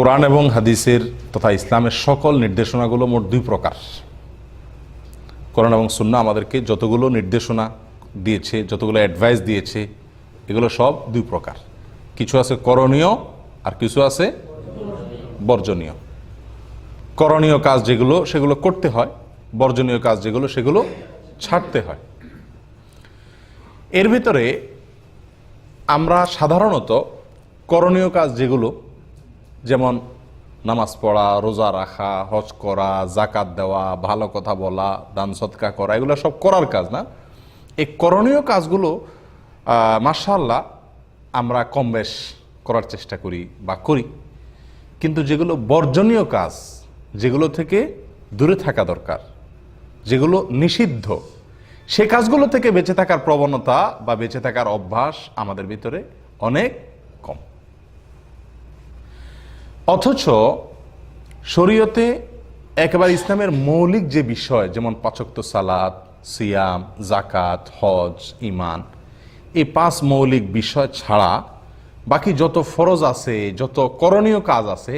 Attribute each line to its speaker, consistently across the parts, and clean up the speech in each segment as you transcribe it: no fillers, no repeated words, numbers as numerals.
Speaker 1: কোরআন এবং হাদিসের তথা ইসলামের সকল নির্দেশনাগুলো মোট দুই প্রকার। কোরআন এবং সুন্নাহ আমাদেরকে যতগুলো নির্দেশনা দিয়েছে, যতগুলো অ্যাডভাইস দিয়েছে, এগুলো সব দুই প্রকার। কিছু আছে করণীয় আর কিছু আছে বর্জনীয়। করণীয় কাজ যেগুলো সেগুলো করতে হয়, বর্জনীয় কাজ যেগুলো সেগুলো ছাড়তে হয়। এর ভিতরে আমরা সাধারণত করণীয় কাজ যেগুলো, যেমন নামাজ পড়া, রোজা রাখা, হজ করা, জাকাত দেওয়া, ভালো কথা বলা, দান সদকা করা, এগুলো সব করার কাজ না? এই করণীয় কাজগুলো মাশাআল্লাহ আমরা কম বেশ করার চেষ্টা করি বা করি, কিন্তু যেগুলো বর্জনীয় কাজ, যেগুলো থেকে দূরে থাকা দরকার, যেগুলো নিষিদ্ধ, সে কাজগুলো থেকে বেঁচে থাকার প্রবণতা বা বেঁচে থাকার অভ্যাস আমাদের ভিতরে অনেক কম। অথচ শরীয়তে একেবারে ইসলামের মৌলিক যে বিষয়, যেমন 5 ওয়াক্ত সালাত, সিয়াম, জাকাত, হজ, ঈমান, এই 5 মৌলিক বিষয় ছাড়া বাকি যত ফরজ আছে, যত করণীয় কাজ আছে,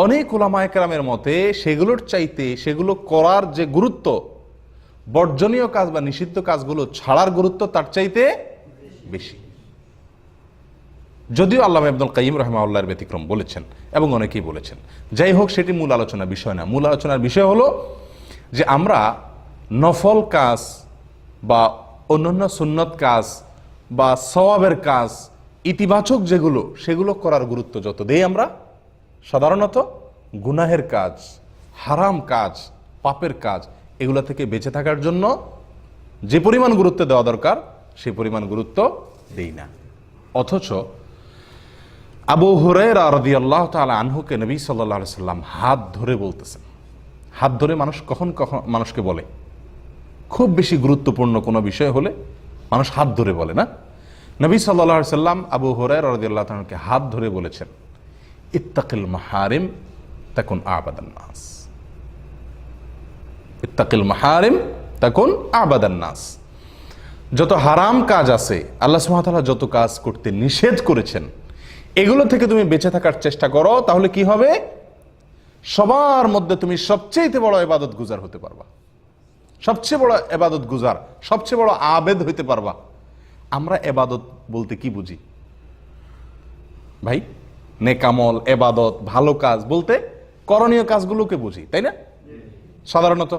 Speaker 1: অনেক উলামায়ে কেরামের মতে সেগুলোর চাইতে সেগুলো করার যে গুরুত্ব, বর্জনীয় কাজ বা নিষিদ্ধ কাজগুলো ছাড়ার গুরুত্ব তার চাইতে বেশি। যদিও আল্লামা ইবনুল কাইয়িম রাহিমাহুল্লাহর ব্যতিক্রম বলেছেন এবং অনেকেই বলেছেন। যাই হোক, সেটি মূল আলোচনার বিষয় না। মূল আলোচনার বিষয় হলো যে আমরা নফল কাজ বা অন্যান্য সুন্নত কাজ বা সওয়াবের কাজ, ইতিবাচক যেগুলো, সেগুলো করার গুরুত্ব যত দেই আমরা, সাধারণত গুনাহের কাজ, হারাম কাজ, পাপের কাজ, এগুলো থেকে বেঁচে থাকার জন্য যে পরিমাণ গুরুত্ব দেওয়া দরকার সেই পরিমাণ গুরুত্ব দেই না। অথচ আবু হুরায়রা রাদিয়াল্লাহু তাআলা আনহুকে নবী সাল্লাল্লাহু আলাইহি সাল্লাম হাত ধরে বলতেছেন। হাত ধরে মানুষ কখন কখন মানুষকে বলে? খুব বেশি গুরুত্বপূর্ণ কোনো বিষয় হলে মানুষ হাত ধরে বলে, না? নবী সাল্লাল্লাহু আলাইহি সাল্লাম আবু হুরায়রা রাদিয়াল্লাহু তাআলা আনহুকে হাত ধরে বলেছেন, ইত্তাকিল মাহারিম তাকুন আবাদান নাস। ইত্তাকিল মাহারিম তাকুন আবাদান নাস। যত হারাম কাজ আছে, আল্লাহ সুবহানাহু ওয়া তাআলা যত কাজ করতে নিষেধ করেছেন, এগুলো থেকে তুমি বেঁচে থাকার চেষ্টা করো, তাহলে কি হবে? সবার মধ্যে তুমি সবচেয়ে বড় ইবাদত গুজার হতে পারবা, সবচেয়ে বড় ইবাদত গুজার, সবচেয়ে বড় আবেদ হইতে পারবা। আমরা ইবাদত বলতে কি বুঝি ভাই? নেকামল, ইবাদত, ভালো কাজ বলতে করণীয় কাজগুলোকে বুঝি, তাই না? সাধারণত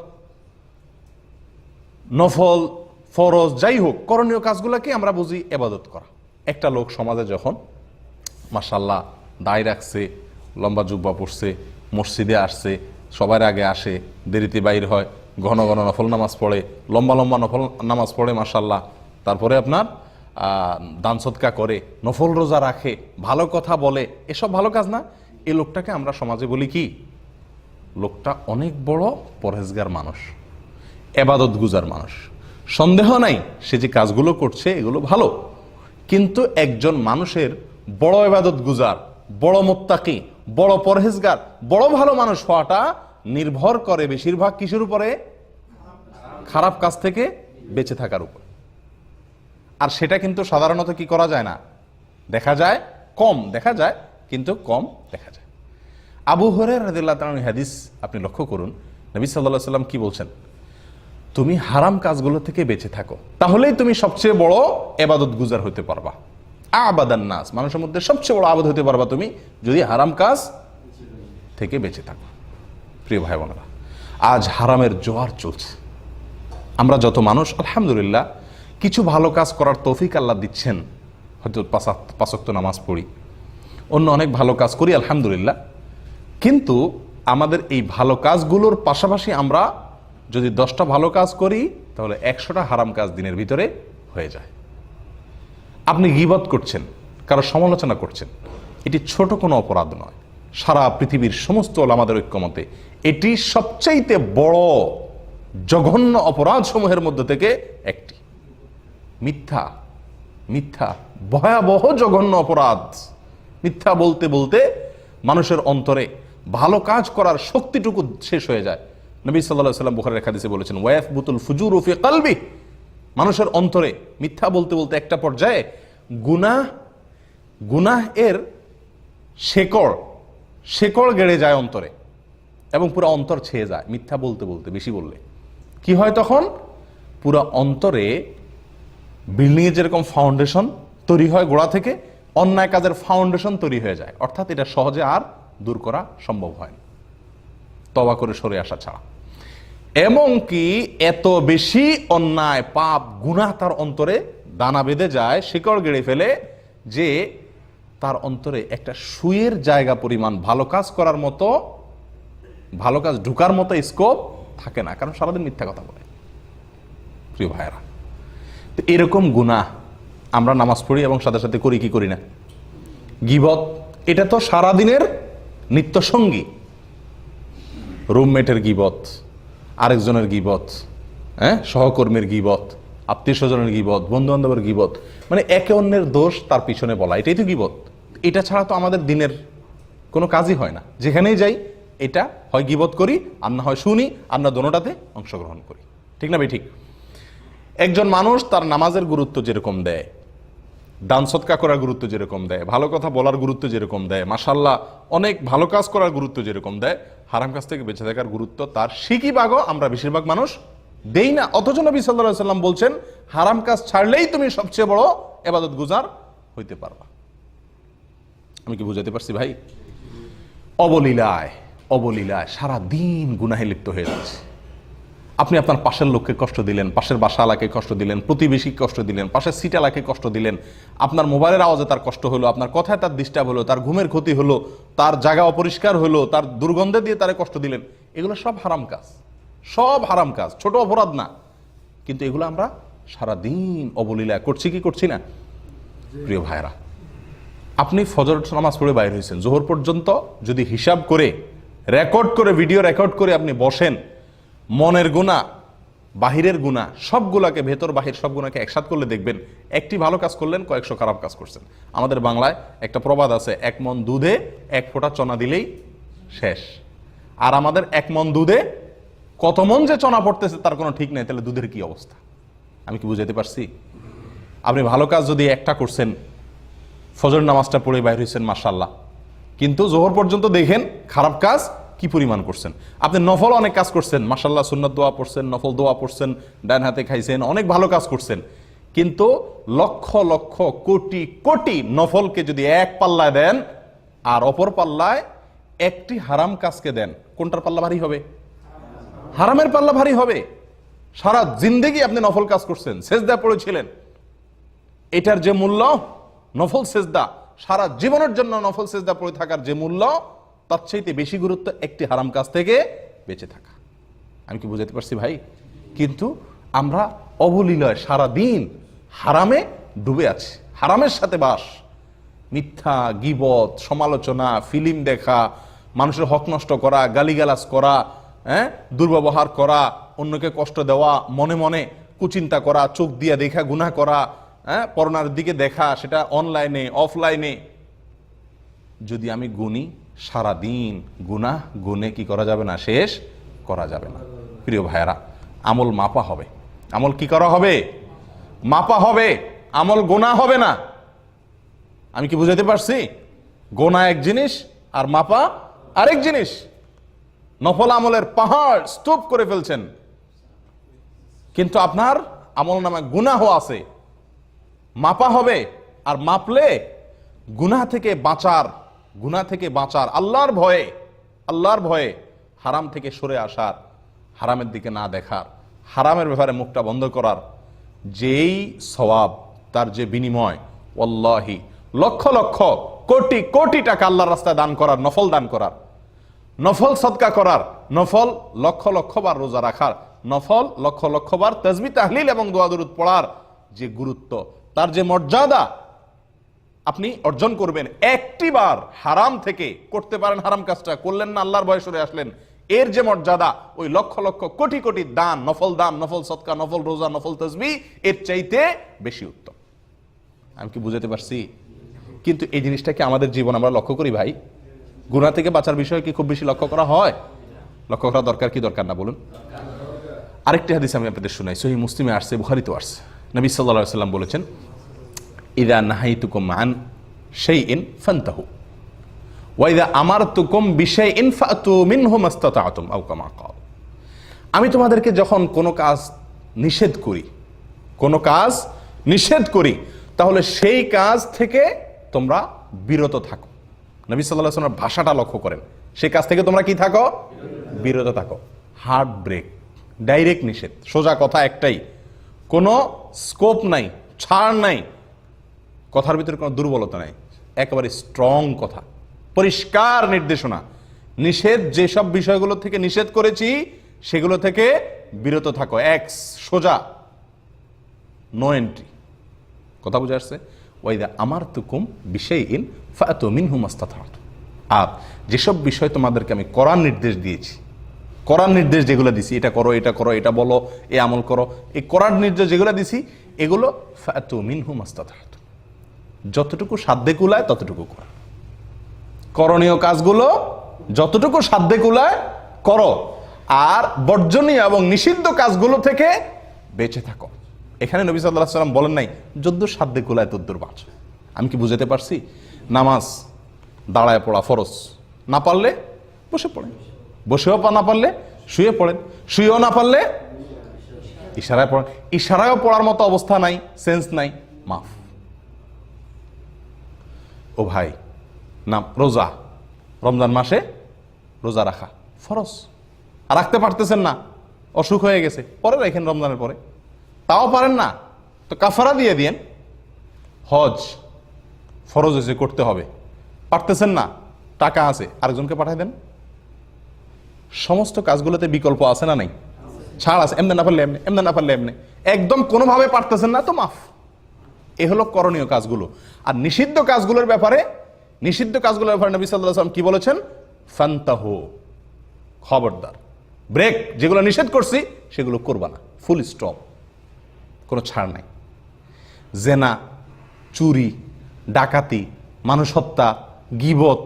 Speaker 1: নফল, ফরজ, যাই হোক, করণীয় কাজগুলোকে আমরা বুঝি ইবাদত করা। একটা লোক সমাজে যখন মাশাআল্লাহ দায় রাখছে, লম্বা জুব্বা পরছে, মসজিদে আসছে, সবার আগে আসে, দেরিতে বাইর হয়, ঘন ঘন নফল নামাজ পড়ে, লম্বা লম্বা নফল নামাজ পড়ে মাশাআল্লাহ, তারপরে আপনার দান সদকা করে, নফল রোজা রাখে, ভালো কথা বলে, এসব ভালো কাজ না? এই লোকটাকে আমরা সমাজে বলি কি? লোকটা অনেক বড় পরহেজগার মানুষ, ইবাদত গুজার মানুষ। সন্দেহ নাই সে যে কাজগুলো করছে এগুলো ভালো, কিন্তু একজন মানুষের বড় ইবাদত গুজার, বড় মুত্তাকি, বড় পরহেজগার, বড় ভালো মানুষ হওয়াটা নির্ভর করে বেশিরভাগ কিসের উপরে? খারাপ কাজ থেকে বেঁচে থাকার উপর। আর সেটা কিন্তু সাধারণত কি করা যায় না, দেখা যায় কম, দেখা যায় কিন্তু কম দেখা যায়। আবু হুরায়রা রাদিয়াল্লাহু তাআলা হাদিস আপনি লক্ষ্য করুন, নবী সাল্লাল্লাহু আলাইহি সাল্লাম কি বলছেন? তুমি হারাম কাজগুলো থেকে বেঁচে থাকো, তাহলেই তুমি সবচেয়ে বড় ইবাদত গুজার হতে পারবা। আবাদান নাস, মানুষের মধ্যে সবচেয়ে বড় আবাদ হতে পারবা তুমি যদি হারাম কাজ থেকে বেঁচে থাকো। প্রিয় ভাই বোনেরা, আজ হারামের জোয়ার চলছে। আমরা যত মানুষ আলহামদুলিল্লাহ কিছু ভালো কাজ করার তৌফিক আল্লাহ দিচ্ছেন, হয়তো 5 ওয়াক্ত নামাজ পড়ি, অন্য অনেক ভালো কাজ করি আলহামদুলিল্লাহ, কিন্তু আমাদের এই ভালো কাজগুলোর পাশাপাশি আমরা যদি 10টা ভালো কাজ করি তাহলে 100টা হারাম কাজ দিনের ভিতরে হয়ে যায়। আপনি গীবত করছেন, কারো সমালোচনা করছেন, এটি ছোট কোনো অপরাধ নয়। সারা পৃথিবীর সমস্ত ওলামাদের ঐক্যমতে এটি সবচাইতে বড় জঘন্য অপরাধ সমূহের মধ্যে থেকে একটি। মিথ্যা, মিথ্যা ভয়াবহ জঘন্য অপরাধ। মিথ্যা বলতে বলতে মানুষের অন্তরে ভালো কাজ করার শক্তিটুকু শেষ হয়ে যায়। নবী সাল্লাল্লাহু আলাইহি ওয়াসাল্লাম বুখারীর হাদিসে বলেছেন, ওয়ায়াফবুতুল ফুজুরু ফি কলবি, মানুষের অন্তরে মিথ্যা বলতে বলতে একটা পর্যায়ে গুনাহ এর শেকড় শেকড় গেড়ে যায় অন্তরে এবং পুরো অন্তর ছেয়ে যায় মিথ্যা বলতে বলতে, বেশি বললে কি হয় তখন পুরো অন্তরে বিল্ডিং এর যেরকম ফাউন্ডেশন তৈরি হয় গোড়া থেকে, অন্যায় কাজের ফাউন্ডেশন তৈরি হয়ে যায়, অর্থাৎ এটা সহজে আর দূর করা সম্ভব হয় না তওবা করে সরে আসা ছাড়া। এমনকি এত বেশি অন্যায় পাপ গুনাহ তার অন্তরে দানা বেঁধে যায়, শিকড় গেড়ে ফেলে, যে তার অন্তরে একটা সুইয়ের জায়গা পরিমাণ ভালো কাজ করার মতো, ভালো কাজ ঢুকার মতো স্কোপ থাকে না, কারণ সারাদিন মিথ্যা কথা বলে। প্রিয় ভাইয়েরা, তো এরকম গুনাহ আমরা নামাজ পড়ি এবং সাথে সাথে করি কি করি না? গীবত, এটা তো সারাদিনের নিত্য সঙ্গী। রুমমেটের গীবত, আরেকজনের গীবত, সহকর্মীর গীবত, আত্মীয় স্বজনের গীবত, বন্ধু বান্ধবের গীবত, মানে একে অন্যের দোষ তার পিছনে বলা, এটাই তো গীবত। এটা ছাড়া তো আমাদের দিনের কোনো কাজই হয় না। যেখানেই যাই এটা হয় গীবত করি, আর না হয় শুনি, আর না দোনোটাতে অংশগ্রহণ করি। ঠিক না ভাই? ঠিক। একজন মানুষ তার নামাজের গুরুত্ব যেরকম দেয়, দান সদকা করার গুরুত্ব যেরকম দেয়, ভালো কথা বলার গুরুত্ব যেরকম দেয়, মাশাআল্লাহ অনেক ভালো কাজ করার গুরুত্ব যেরকম দেয়, হারাম কাজ থেকে বেঁচে থাকার গুরুত্ব তার শিকি ভাগও আমরা বেশিরভাগ মানুষ দেই না। অথচ নবী সাল্লাল্লাহু আলাইহি সাল্লাম বলছেন, হারাম কাজ ছাড়লেই তুমি সবচেয়ে বড় ইবাদত গুজার হইতে পারবা। আমি কি বুঝাতে পারছি ভাই? অবলীলায় অবলীলায় সারা দিন গুনাহে লিপ্ত হয়ে যাচ্ছে। আপনি আপনার পাশের লোককে কষ্ট দিলেন, পাশের বাসা এলাকায় কষ্ট দিলেন, প্রতিবেশীকে কষ্ট দিলেন, পাশের সিট এলাকায় কষ্ট দিলেন, আপনার মোবাইলের আওয়াজে তার কষ্ট হলো, আপনার কথায় তার ডিস্টার্ব হলো, তার ঘুমের ক্ষতি হলো, তার জায়গা অপরিষ্কার হলো, তার দুর্গন্ধে দিয়ে তারে কষ্ট দিলেন। এগুলো সব হারাম কাজ, সব হারাম কাজ, ছোট অপরাধ না, কিন্তু এগুলো আমরা সারাদিন অবলীলায় করছি কি করছি না? প্রিয় ভাইরা, আপনি ফজর নামাজ পড়ে বাইরে হয়েছেন, জোহর পর্যন্ত যদি হিসাব করে রেকর্ড করে, ভিডিও রেকর্ড করে আপনি বসেন, মনের গুনাহ, বাহিরের গুনাহ, সবগুলাকে, ভেতর বাহির সব গুনাহকে একসাথ করলে দেখবেন একটি ভালো কাজ করলেন, কয়েকশো খারাপ কাজ করছেন। আমাদের বাংলায় একটা প্রবাদ আছে, 1 মণ দুধে 1 ফোঁটা চনা দিলেই শেষ। আর আমাদের 1 মণ দুধে কত মণ যে চনা পড়তেছে তার কোনো ঠিক নেই। তাহলে দুধের কি অবস্থা? আমি কি বুঝাতে পারছি? আপনি ভালো কাজ যদি একটা করছেন, ফজর নামাজটা পড়ে বাইর হয়েছেন মাশাআল্লাহ, কিন্তু জোহর পর্যন্ত দেখেন খারাপ কাজ কি পরিমাণ করছেন। আপনি নফল অনেক কাজ করছেন মাশাআল্লাহ, সুন্নাত দোয়া পড়ছেন, নফল দোয়া পড়ছেন, ডান হাতে খাইছেন, অনেক ভালো কাজ করছেন, কিন্তু লক্ষ লক্ষ কোটি কোটি নফলকে যদি এক পাল্লায় দেন আর অপর পাল্লায় একটি হারাম কাজকে দেন, কোনটার পাল্লা ভারী হবে? হারামের পাল্লা ভারী হবে। সারা জিন্দেগি আপনি নফল কাজ করছেন, সেজদা পড়েছিলেন, এটার যে মূল্য, নফল সেজদা, সারা জীবনের জন্য নফল সেজদা পড়ে থাকার যে মূল্য, তার চাইতে বেশি গুরুত্ব একটি হারাম কাজ থেকে বেঁচে থাকা। আমি কি বুঝাতে পারছি ভাই? কিন্তু আমরা অবলীলায় সারাদিন হারামে ডুবে আছি, হারামের সাথে বাস, মিথ্যা, গীবত, সমালোচনা, ফিল্ম দেখা, মানুষের হক নষ্ট করা, গালিগালাজ করা, দুর্ব্যবহার করা, অন্যকে কষ্ট দেওয়া, মনে মনে কুচিন্তা করা, চোখ দিয়ে দেখা গুনাহ করা, পরনার দিকে দেখা, সেটা অনলাইনে অফলাইনে। যদি আমি গুনি, সারাদিন গুনাহ গুনে কি করা যাবে না? শেষ করা যাবে না। প্রিয় ভাইয়েরা, আমল মাপা হবে। আমল কি করা হবে? মাপা হবে। আমল গোনা হবে না। আমি কি বুঝাতে পারছি? গোনা এক জিনিস আর মাপা আরেক জিনিস। নফল আমলের পাহাড় স্তূপ করে ফেলছেন, কিন্তু আপনার আমল নামায় গুনাহ আছে। মাপা হবে, আর মাপলে গুনাহ থেকে বাঁচার, আল্লাহর ভয়ে হারাম থেকে সরে আসার, হারামের দিকে না দেখার, হারামের ব্যাপারে মুখটা বন্ধ করার যেই সওয়াব, তার যে বিনিময়, ওয়াল্লাহি লক্ষ লক্ষ কোটি কোটি টাকা আল্লাহর রাস্তায় দান করার, নফল দান করার, নফল সদকা করার, নফল লক্ষ লক্ষ বার রোজা রাখার, নফল লক্ষ লক্ষ বার তাসবিহ তাহলিল এবং দোয়া দরুদ পড়ার যে গুরুত্ব, তার যে মর্যাদা আপনি অর্জন করবেন। একটি বার হারাম থেকে করতে পারেন, হারাম কাজটা করলেন না, আল্লাহর ভয়ে সরে আসলেন, এর যে মর্যাদা ওই লক্ষ লক্ষ কোটি কোটি দান, নফল সদকা, নফল রোজা, নফল তাসবিহ এর চাইতে বেশি উত্তম। আমি কি বুঝাতে পারছি? কিন্তু এই জিনিসটা কি আমাদের জীবন আমরা লক্ষ্য করি ভাই? গুনাহ থেকে বাঁচার বিষয় কি খুব বেশি লক্ষ্য করা হয়? লক্ষ্য করা দরকার কি দরকার না বলুন? আরেকটি হাদিস আমি আপনাদের শোনাই, সহিহ মুসলিমে আসছে, বুখারীতেও আসছে। নবী সাল্লাল্লাহু আলাইহি ওয়াসাল্লাম বলেছেন, ইযা নাহাইতুকুম আন শাইইন ফান্তাহু ওয়াইদা আমারতুকুম বিশাইইন ফাতু মিনহু মাস্তাতা'তুম আও কামা ক্বাল। আমি তোমাদেরকে যখন কোনো কাজ নিষেধ করি তাহলে সেই কাজ থেকে তোমরা বিরত থাকো। নবী সাল্লাল্লাহু আলাইহি ওয়াসাল্লামের ভাষাটা লক্ষ্য করেন, সেই কাজ থেকে তোমরা কি থাকো? বিরত থাকো। হার্ড ব্রেক, ডাইরেক্ট নিষেধ, সোজা কথা একটাই, কোনো স্কোপ নাই, ছাড় নাই, কথার ভিতরে কোনো দুর্বলতা নাই, একেবারে স্ট্রং কথা, পরিষ্কার নির্দেশনা। নিষেধ, যেসব বিষয়গুলো থেকে নিষেধ করেছি সেগুলো থেকে বিরত থাকো, এক্স, সোজা, নো এন্ট্রি। কথা বুঝে আসছে? ওয়াইদা আমারতুকুম বিশাইইন ফাতু মিনহু মাস্তাতা'তুম। আর যেসব বিষয় তোমাদেরকে আমি করার নির্দেশ দিয়েছি, করার নির্দেশ যেগুলো দিছি, এটা করো, এটা করো, এটা বলো, এই আমল করো, এই করার নির্দেশ যেগুলো দিছি এগুলো ফাতু মিনহু মাস্তাতা'তুম, যতটুকু সাধ্যে কুলায় ততটুকু করো। করণীয় কাজগুলো যতটুকু সাধ্যে কুলায় করো, আর বর্জনীয় এবং নিষিদ্ধ কাজগুলো থেকে বেঁচে থাকো। এখানে নবী সাল্লাল্লাহু আলাইহি ওয়াসাল্লাম বলেন নাই যদ্দূর সাধ্যে কুলায় তদ্দূর বাঁচো। আমি কি বুঝাতে পারছি? নামাজ দাঁড়ায় পড়া ফরজ, না পারলে বসে পড়েন, বসেও না পারলে শুয়ে পড়েন, শুয়েও না পারলে ইশারায় পড়েন। ইশারায়ও পড়ার মতো অবস্থা নাই, সেন্স নাই, মাফ। ও ভাই, না রোজা, রমজান মাসে রোজা রাখা ফরজ, আর রাখতে পারতেছেন না, অসুখ হয়ে গেছে, পরে রাখেন রমজানের পরে। তাও পারেন না তো কাফারা দিয়ে দিয়েন। হজ ফরজ হয়েছে, করতে হবে, পারতেছেন না, টাকা আছে, আরেকজনকে পাঠাই দেন। সমস্ত কাজগুলোতে বিকল্প আছে না নাই? ছাড় আছে, এমনি না পারলে এমনি, এমনি না পারলে এমনি, একদম কোনোভাবে পারতেছেন না তো মাফ। এ হলো করণীয় কাজগুলো। আর নিষিদ্ধ কাজগুলোর ব্যাপারে নবী সাল্লাল্লাহু আলাইহি ওয়াসাল্লাম কি বলেছেন? ফান্তাহু, খবরদার, ব্রেক, যেগুলো নিষেধ করছি সেগুলো করবা না, ফুল স্টপ, কোনো ছাড় নাই। জেনা, চুরি, ডাকাতি, মানুষ হত্যা, গীবত,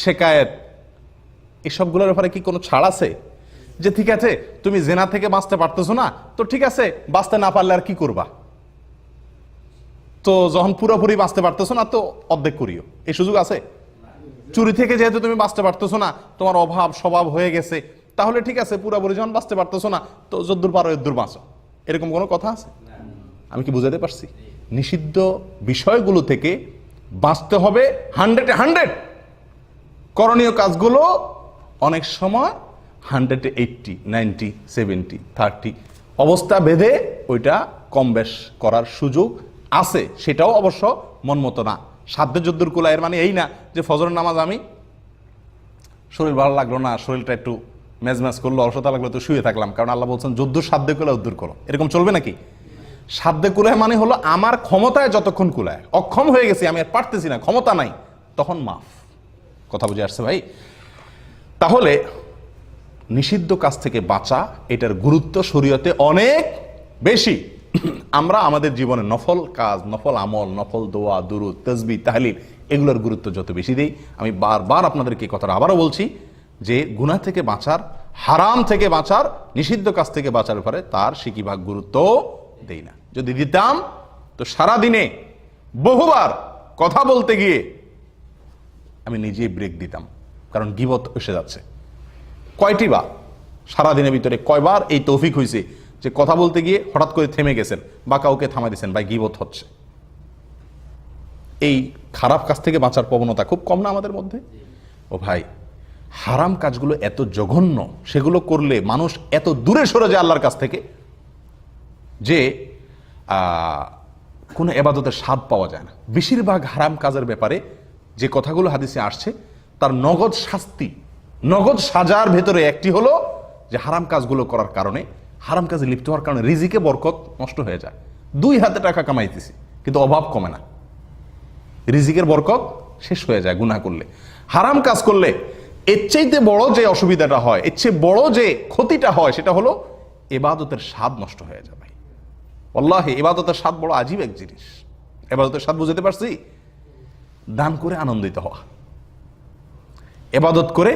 Speaker 1: শেকায়েত, এসবগুলোর ব্যাপারে কি কোনো ছাড় আছে? যে ঠিক আছে তুমি জেনা থেকে বাঁচতে পারতেছো না, তো ঠিক আছে, বাঁচতে না পারলে আর কি করবা? তো যখন পুরোপুরি বাঁচতে পারতেছো না তো অর্ধেক করিও, এই সুযোগ আছে? চুরি থেকে যেহেতু তুমি বাঁচতে পারতেছো না, তোমার অভাব স্বভাব হয়ে গেছে, তাহলে ঠিক আছে পুরোপুরি যখন বাঁচতে পারতেছো না তো যদ্দূর পারো এদ্দূর বাঁচো, এরকম কোনো কথা আছে? আমি কি বুঝাতে পারছি? নিষিদ্ধ বিষয়গুলো থেকে বাঁচতে হবে 100-100। করণীয় কাজগুলো অনেক সময় 180, 90, 70, 30 অবস্থা ভেদে ওইটা কম বেশ করার সুযোগ আছে, সেটাও অবশ্য মন মতো না, সাধ্যের যদ্দুর কুলা। এর মানে এই না যে ফজরের নামাজ আমি শরীর ভালো লাগলো না, শরীরটা একটু মেজমেজ করলো, অলসতা লাগলো, তো শুয়ে থাকলাম, কারণ আল্লাহ বলছেন যদ্দুর সাধ্যে কুলা উদ্দুর করো। এরকম চলবে নাকি? সাধ্যে কুলায় মানে হলো আমার ক্ষমতায় যতক্ষণ কুলায়, অক্ষম হয়ে গেছি, আমি আর পারতেছি না, ক্ষমতা নাই, তখন মাফ। কথা বুঝে আসছে ভাই? তাহলে নিষিদ্ধ কাজ থেকে বাঁচা, এটার গুরুত্ব শরীয়তে অনেক বেশি। আমরা আমাদের জীবনে নফল কাজ, নফল আমল, নফল দোয়া, দুরুদ, তাসবিহ, তাহলিল, এগুলোর গুরুত্ব যত বেশি দেই, আমি বারবার আপনাদেরকে এই কথাটা আবারও বলছি যে গুনাহ থেকে বাঁচার, হারাম থেকে বাঁচার, নিষিদ্ধ কাজ থেকে বাঁচার ব্যাপারে তার সিকিভাগ গুরুত্ব দেই না। যদি দিতাম তো সারাদিনে বহুবার কথা বলতে গিয়ে আমি নিজেই ব্রেক দিতাম, কারণ গীবত এসে যাচ্ছে। কয়টি বার সারাদিনের ভিতরে কয়বার এই তৌফিক হয়েছে যে কথা বলতে গিয়ে হঠাৎ করে থেমে গেছেন বা কাউকে থামাই দিয়েছেন, ভাই গীবত হচ্ছে। এই খারাপ কাজ থেকে বাঁচার প্রবণতা খুব কম না আমাদের মধ্যে? ও ভাই, হারাম কাজগুলো এত জঘন্য, সেগুলো করলে মানুষ এত দূরে সরে যায় আল্লাহর কাছ থেকে যে কোনো ইবাদতের স্বাদ পাওয়া যায় না। বেশিরভাগ হারাম কাজের ব্যাপারে যে কথাগুলো হাদিসে আসছে তার নগদ শাস্তি, নগদ সাজার ভেতরে একটি হলো যে হারাম কাজগুলো করার কারণে, হারাম কাজে লিপ্ত হওয়ার কারণে রিজিকে বরকত নষ্ট হয়ে যায়। 2 হাতে টাকা কামাইতেছি কিন্তু অভাব কমে না, রিজিকের বরকত শেষ হয়ে যায় গুনাহ করলে। হারাম কাজ করলে এর চাইতে বড় যে অসুবিধাটা হয়, এর চেয়ে বড় যে ক্ষতিটা হয়, সেটা হলো ইবাদতের স্বাদ নষ্ট হয়ে যায়। ভাই আল্লাহি, ইবাদতের স্বাদ বড় আজীব এক জিনিস। ইবাদতের স্বাদ বুঝতে পারছি? দান করে আনন্দিত হওয়া, ইবাদত করে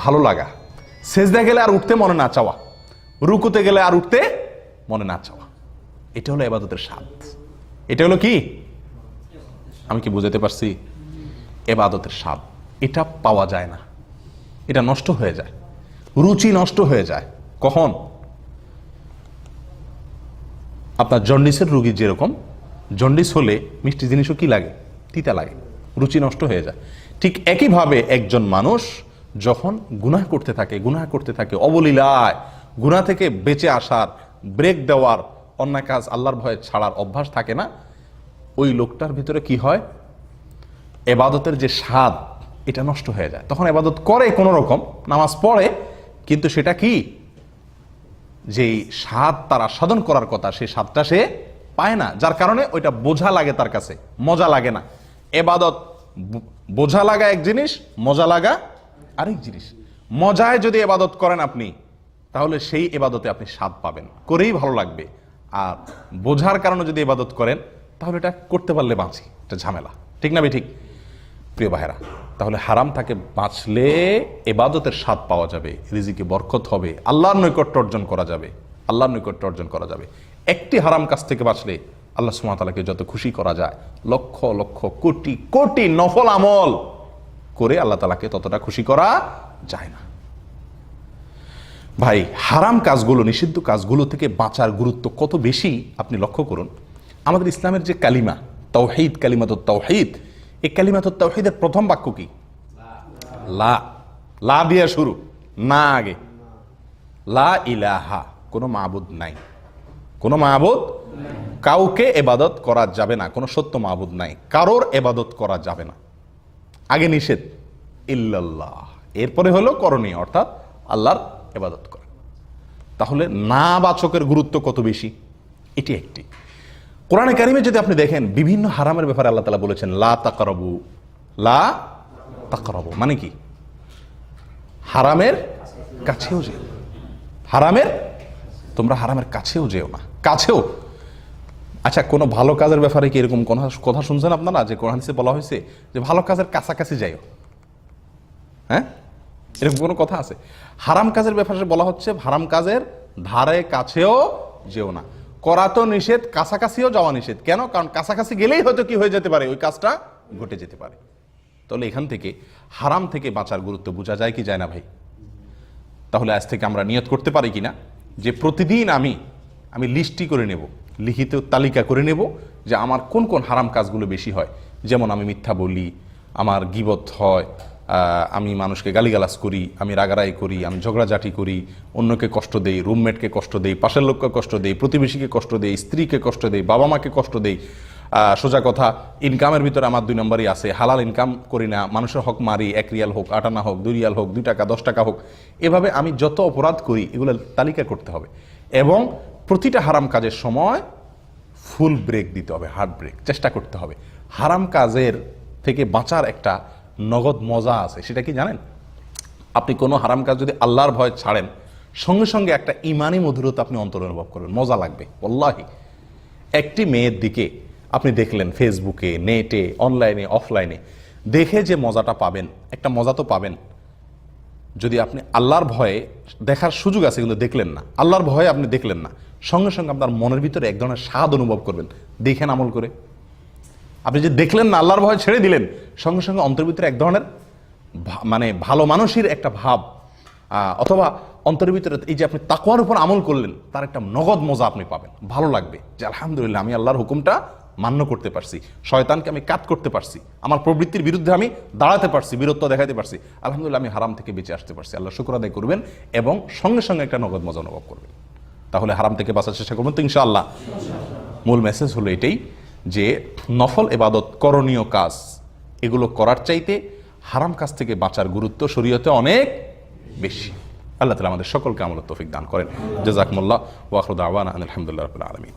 Speaker 1: ভালো লাগা, সেজদা গেলে আর উঠতে মনে না চাওয়া, রুকুতে গেলে আর উঠতে মনে না চাওয়া, এটা হলো ইবাদতের স্বাদ। এটা হলো কি? আমি কি বুঝাতে পারছি? ইবাদতের স্বাদ, এটা পাওয়া যায় না, এটা নষ্ট হয়ে যায়, রুচি নষ্ট হয়ে যায়। কখন? আপনার জন্ডিসের রোগী যেরকম, জন্ডিস হলে মিষ্টি জিনিসও কি লাগে? তিতা লাগে, রুচি নষ্ট হয়ে যায়। ঠিক একইভাবে একজন মানুষ যখন গুনাহ করতে থাকে অবলীলায়, গুনাহ থেকে বেঁচে আসার, ব্রেক দেওয়ার, অন্যায় কাজ আল্লাহর ভয়ে ছাড়ার অভ্যাস থাকে না, ওই লোকটার ভিতরে কি হয়? এবাদতের যে স্বাদ, এটা নষ্ট হয়ে যায়। তখন এবাদত করে কোনো রকম, নামাজ পড়ে, কিন্তু সেটা কি, যেই স্বাদ তার আস্বাদন করার কথা, সেই স্বাদটা সে পায় না। যার কারণে ওইটা বোঝা লাগে, তার কাছে মজা লাগে না। এবাদত বোঝা লাগা এক জিনিস, মজা লাগা আরেক জিনিস। মজায় যদি এবাদত করেন আপনি, তাহলে সেই এবাদতে আপনি স্বাদ পাবেন, করেই ভালো লাগবে। আর বোঝার কারণে যদি এবাদত করেন, তাহলে এটা করতে পারলে বাঁচি, এটা ঝামেলা। ঠিক না ঠিক? প্রিয় ভাইরা, তাহলে হারাম থেকে বাঁচলে এবাদতের স্বাদ পাওয়া যাবে, রিজিকে বরকত হবে, আল্লাহর নৈকট্য অর্জন করা যাবে, আল্লাহর নৈকট্য অর্জন করা যাবে। একটি হারাম কাজ থেকে বাঁচলে আল্লাহ সুবহানাহু ওয়া তাআলাকে যত খুশি করা যায়, লক্ষ লক্ষ কোটি কোটি নফল আমল করে আল্লাহ তাআলাকে ততটা খুশি করা যায় না। ভাই, হারাম কাজগুলো, নিষিদ্ধ কাজগুলো থেকে বাঁচার গুরুত্ব কত বেশি আপনি লক্ষ্য করুন। আমাদের ইসলামের যে কালিমা তাওহীদ, কালিমাতুত তাওহীদ, এই কালিমাতুত তাওহীদের প্রথম বাক্য কি? লা। লা দিয়ে শুরু, না আগে। লা ইলাহা, কোনো মাবুদ নাই, কোনো মাবুদ, কাউকে ইবাদত করা যাবে না, কোনো সত্য মাবুদ নাই, কারোর ইবাদত করা যাবে না। আগে নিষেধ, ইল্লাল্লাহ, এরপরে হলো করণীয়, অর্থাৎ আল্লাহর ইবাদত করা। তাহলে না বাচকের গুরুত্ব কত বেশি, এটি একটি। কোরআনে কারিমে যদি আপনি দেখেন, বিভিন্ন হারামের ব্যাপারে আল্লাহ তাআলা বলেছেন লা তাকরাবু। লা তাকরাবু মানে কি? হারামের কাছেও যেও, হারামের, তোমরা হারামের কাছেও যেও না, কাছেও। আচ্ছা, কোনো ভালো কাজের ব্যাপারে কি এরকম কোন কথা শুনছেন আপনারা, যে কোরআন হাদিসে বলা হয়েছে যে ভালো কাজের কাছাকাছি যাইও? হ্যাঁ, এরকম কোনো কথা আছে? হারাম কাজের ব্যাপারে বলা হচ্ছে হারাম কাজের ধারে কাছেও যেও না। করা তো নিষেধ, কাছাকাছিও যাওয়া নিষেধ। কেন? কারণ কাছাকাছি গেলেই হয়তো কি হয়ে যেতে পারে, ওই কাজটা ঘটে যেতে পারে। তাহলে এখান থেকে হারাম থেকে বাঁচার গুরুত্ব বোঝা যায় কি যায় না ভাই? তাহলে আজ থেকে আমরা নিয়ত করতে পারি কিনা যে প্রতিদিন আমি লিস্টটি করে নেব, লিখিত তালিকা করে নেব যে আমার কোন কোন হারাম কাজগুলো বেশি হয়। যেমন আমি মিথ্যা বলি, আমার গীবত হয়, আমি মানুষকে গালিগালাজ করি, আমি রাগারাই করি, আমি ঝগড়াঝাটি করি, অন্যকে কষ্ট দেই, রুমমেটকে কষ্ট দেই, পাশের লোককে কষ্ট দেই, প্রতিবেশীকে কষ্ট দেই, স্ত্রীকে কষ্ট দেই, বাবা মাকে কষ্ট দেই। সোজা কথা, ইনকামের ভিতরে আমার 2 নম্বরই আছে, হালাল ইনকাম করি না, মানুষের হক মারি, 1 রিয়াল হোক, 8 আনা হোক, 2 রিয়াল হোক, 2 টাকা 10 টাকা হোক, এভাবে আমি যত অপরাধ করি এগুলোর তালিকা করতে হবে। এবং প্রতিটা হারাম কাজের সময় ফুল ব্রেক দিতে হবে, হার্ড ব্রেক চেষ্টা করতে হবে। হারাম কাজের থেকে বাঁচার একটা নগদ মজা আছে, সেটা কি জানেন? আপনি কোনো হারাম কাজ যদি আল্লাহর ভয় ছাড়েন, সঙ্গে সঙ্গে একটা ইমানি মধুরতা আপনি অন্তরে অনুভব করবেন, মজা লাগবে ওয়াল্লাহি। একটি মেয়ের দিকে আপনি দেখলেন ফেসবুকে, নেটে, অনলাইনে, অফলাইনে, দেখে যে মজাটা পাবেন, একটা মজা তো পাবেন। যদি আপনি আল্লাহর ভয়ে দেখার সুযোগ আছে কিন্তু দেখলেন না, আল্লাহর ভয়ে আপনি দেখলেন না, সঙ্গে সঙ্গে আপনার মনের ভিতরে এক ধরনের স্বাদ অনুভব করবেন, দেখেন আমল করে। আপনি যে দেখলেন না, আল্লাহর ভয় ছেড়ে দিলেন, সঙ্গে সঙ্গে অন্তরের ভিতরে এক ধরনের মানে ভালো মানুষের একটা ভাব, অথবা অন্তরের ভিতরে এই যে আপনি তাকওয়ার উপর আমল করলেন, তার একটা নগদ মজা আপনি পাবেন, ভালো লাগবে যে আলহামদুলিল্লাহ আমি আল্লাহর হুকুমটা মান্য করতে পারছি, শয়তানকে আমি কাট করতে পারছি, আমার প্রবৃত্তির বিরুদ্ধে আমি দাঁড়াতে পারছি, বীরত্ব দেখাতে পারছি, আলহামদুলিল্লাহ আমি হারাম থেকে বেঁচে আসতে পারছি। আল্লাহ শুকর আদায় করবেন এবং সঙ্গে সঙ্গে একটা নগদ মজা অনুভব করবেন। তাহলে হারাম থেকে বাঁচার চেষ্টা করবেন তো ইনশাআল্লাহ। মূল মেসেজ হলো এটাই যে নফল ইবাদত, করণীয় কাজ, এগুলো করার চাইতে হারাম কাজ থেকে বাঁচার গুরুত্ব শরীয়তে অনেক বেশি। আল্লাহ তাআলা আমাদের সকলকে আমলের তৌফিক দান করেন। জাযাকুমুল্লাহ ওয়া আখিরু দাওয়ানা আলহামদুলিল্লাহি রাব্বিল আলামিন।